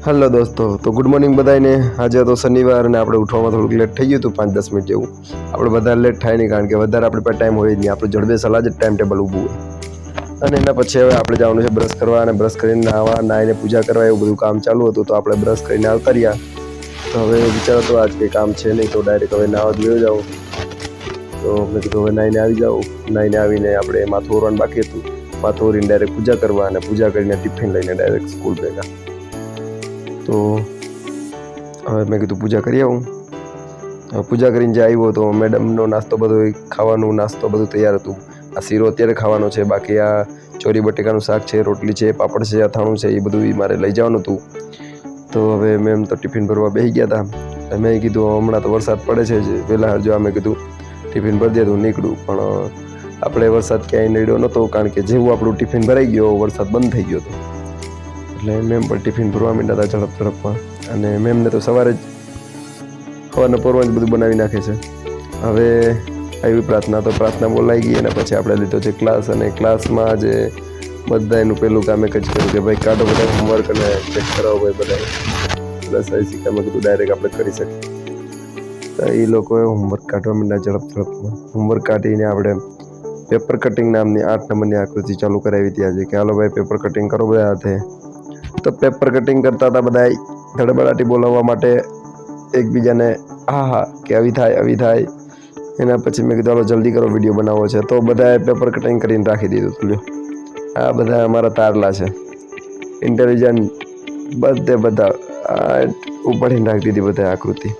Hello दोस्तों, तो good morning बधाने। आज तो शनिवार ने આપણે ઉઠવામાં થોડુંક લેટ થઈ ગયું હતું 5-10 મિનિટ જેવું। આપણે બધા લેટ થાય નહીં કારણ કે વધારે આપણી પાસે ટાઈમ હોય જ નહીં, આપણું જડબે સલાહ જ ટાઈમ ટેબલ ઊભું હોય। અને એના પછી હવે આપણે જવાનું છે બ્રશ કરવા, અને બ્રશ કરીને નાહીને પૂજા કરવા, એવું બધું કામ ચાલુ હતું। તો આપણે બ્રશ કરીને આવતા રહ્યા। તો હવે વિચારો તો આજ કંઈ કામ છે નહીં, તો ડાયરેક્ટ હવે નાહવા જોઈ જાઉં। તો મેં કીધું હવે નાહીને આવી જાઉં। નાહીને આવીને આપણે માથું ઓરવાનું બાકી હતું, માથું ઓરીને ડાયરેક્ટ પૂજા કરવા, અને પૂજા કરીને ટિફિન લઈને ડાયરેક્ટ સ્કૂલ ભેગા। તો હવે મેં કીધું પૂજા કરી આવું। પૂજા કરીને જે આવ્યો તો મેડમનો નાસ્તો બધો ખાવાનું નાસ્તો બધું તૈયાર હતું। આ શીરો અત્યારે ખાવાનો છે, બાકી આ ચોરી બટેકાનું શાક છે, રોટલી છે, પાપડ છે, અથાણું છે, એ બધું મારે લઈ જવાનું હતું। તો હવે મેમ તો ટિફિન ભરવા બેસી ગયા હતા। મેં કીધું હમણાં તો વરસાદ પડે છે, વહેલા જો મેં કીધું ટિફિન ભરી દેતું નીકળું, પણ આપણે વરસાદ ક્યાંય નડ્યો નહોતો કારણ કે જેવું આપણું ટિફિન ભરાઈ ગયો વરસાદ બંધ થઈ ગયો હતો। એટલે મેમ પણ ટિફિન ભરવા માંડ્યા હતા ઝડપમાં। અને મેમને તો સવારે જ સવારના પોરમાં જ બધું બનાવી નાખે છે। હવે આવી પ્રાર્થના, તો પ્રાર્થના બોલાઈ ગઈ, અને પછી આપણે લીધો છે ક્લાસ। અને ક્લાસમાં આજે બધા એનું પહેલું કામ એક જ કર્યું કે ભાઈ કાઢો બધા હોમવર્ક અને ચેક કરાવો ભાઈ બધા પ્લસ આઈસી કામ કીધું ડાયરેક્ટ આપણે કરી શકીએ। તો એ લોકોએ હોમવર્ક કાઢવા માંડ્યા ઝડપમાં। હોમવર્ક કાઢીને આપણે પેપર કટિંગ નામની 8 નંબરની આકૃતિ ચાલુ કરાવી હતી આજે, કે હાલો ભાઈ પેપર કટિંગ કરો બધા હાથે। તો પેપર કટિંગ કરતા હતા બધા ધડબડાટી બોલાવવા માટે એકબીજાને, હા હા કે આવી થાય। એના પછી મેં કીધું હાલો જલ્દી કરો, વિડીયો બનાવવો છે। તો બધાએ પેપર કટિંગ કરીને રાખી દીધું હતું। લ્યો આ બધા અમારા તારલા છે, ઇન્ટેલિજન્ટ બધા ઉપાડીને રાખી દીધી બધા આકૃતિ।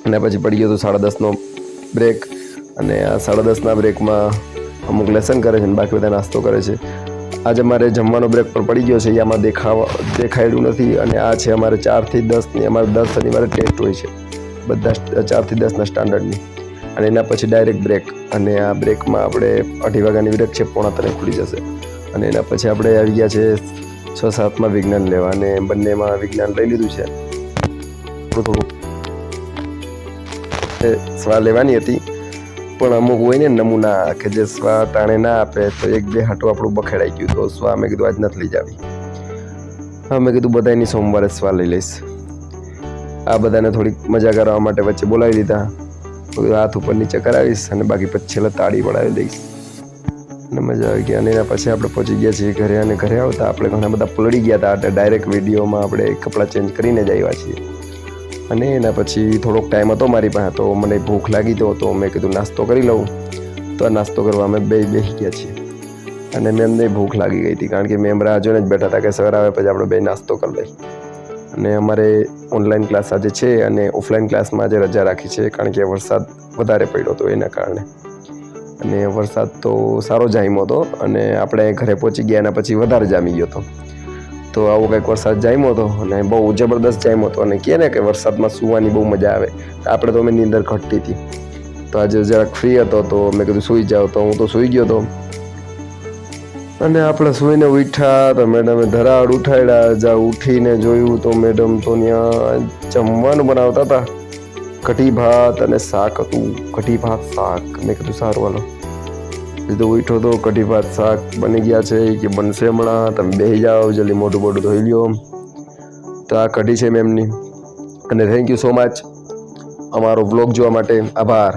અને પછી પડી ગયો હતો 10:30નો બ્રેક, અને આ 10:30ના બ્રેકમાં અમુક લેસન કરે છે, અને બાકી બધા નાસ્તો કરે છે। આજે અમારે જમવાનો બ્રેક પર પડી ગયો છે, એ આમાં દેખાયેલું નથી। અને આ છે અમારે 4 થી 10ની, અમારે 10 શનિવારે ટેસ્ટ હોય છે બધા 4 થી 10ના સ્ટાન્ડર્ડની। અને એના પછી ડાયરેક્ટ બ્રેક, અને આ બ્રેકમાં આપણે 2:30 વાગ્યાની બ્રેક છે, 2:45 ખુલી જશે। અને એના પછી આપણે આવી ગયા છે 6-7માં વિજ્ઞાન લેવા, અને બંનેમાં વિજ્ઞાન લઈ લીધું છે। થોડું સ્વા લેવાની હતી, પણ અમુક હોય ને નમૂના કે જે સ્વા ટાણે ના આપે તો 1-2 હાટું આપણું બખેડાઈ ગયું। તો સ્વા મેં કીધું આજ નથી લઈ જાવી। હા મેં કીધું બધાની સોમવારે સ્વા લઈ લઈશ। આ બધાને થોડીક મજા કરવા માટે વચ્ચે બોલાવી દીધા, હાથ ઉપર નીચે કરાવીશ, અને બાકી પછી છેલ્લે તાળી પડાવી દઈશ, અને મજા આવી ગઈ। અને એના પછી આપણે પહોંચી ગયા છીએ ઘરે, અને ઘરે આવતા આપણે ઘણા બધા પલળી ગયા હતા, એટલે ડાયરેક્ટ વિડીયોમાં આપણે કપડાં ચેન્જ કરીને જ આવ્યા છીએ। અને એના પછી થોડોક ટાઈમ હતો મારી પાસે, તો મને ભૂખ લાગી તો મેં કીધું નાસ્તો કરી લઉં। તો આ નાસ્તો કરવા અમે બેસી ગયા છીએ, અને મેમને ભૂખ લાગી ગઈ હતી કારણ કે મેમ રાહ જોઈને જ બેઠા હતા કે સર આવે પછી આપણે બે નાસ્તો કરી લઈએ। અને અમારે ઓનલાઈન ક્લાસ આજે છે, અને ઓફલાઈન ક્લાસમાં આજે રજા રાખી છે કારણ કે વરસાદ વધારે પડ્યો હતો એના કારણે। અને વરસાદ તો સારો જામ્યો હતો, અને આપણે ઘરે પહોંચી ગયા એના પછી વધારે જામી ગયો હતો। તો આવો કંઈક વરસાદ જામ્યો હતો, અને બહુ જબરદસ્ત જામ્યો હતો। અને કહે ને કે વરસાદમાં સૂવાની બહુ મજા આવે, આપણે તો મેં નીંદર ઘટતી હતી। તો આજે જરાક ફ્રી હતો, તો મેં કીધું સૂઈ જાઓ, તો હું તો સૂઈ ગયો હતો। અને આપણે સૂઈને ઉઠ્યા તો મેડમે ધરાડ ઉઠાડ્યા। જ્યાં ઉઠીને જોયું તો મેડમ તો ત્યાં જમવાનું બનાવતા હતા, કઢી ભાત અને શાક હતું। કઢી ભાત શાક, મેં કીધું સારું હાલો। સીધો ઉઠ્યો તો કઢી ભાત શાક બની ગયા છે, કે બનશે હમણાં, તમે બેસી જાઓ, જલ્દી મોઢું બોઢું ધોઈ લ્યો। તો આ કઢી છે મેમની। અને થેન્ક યુ સો મચ અમારો વ્લોગ જોવા માટે, આભાર।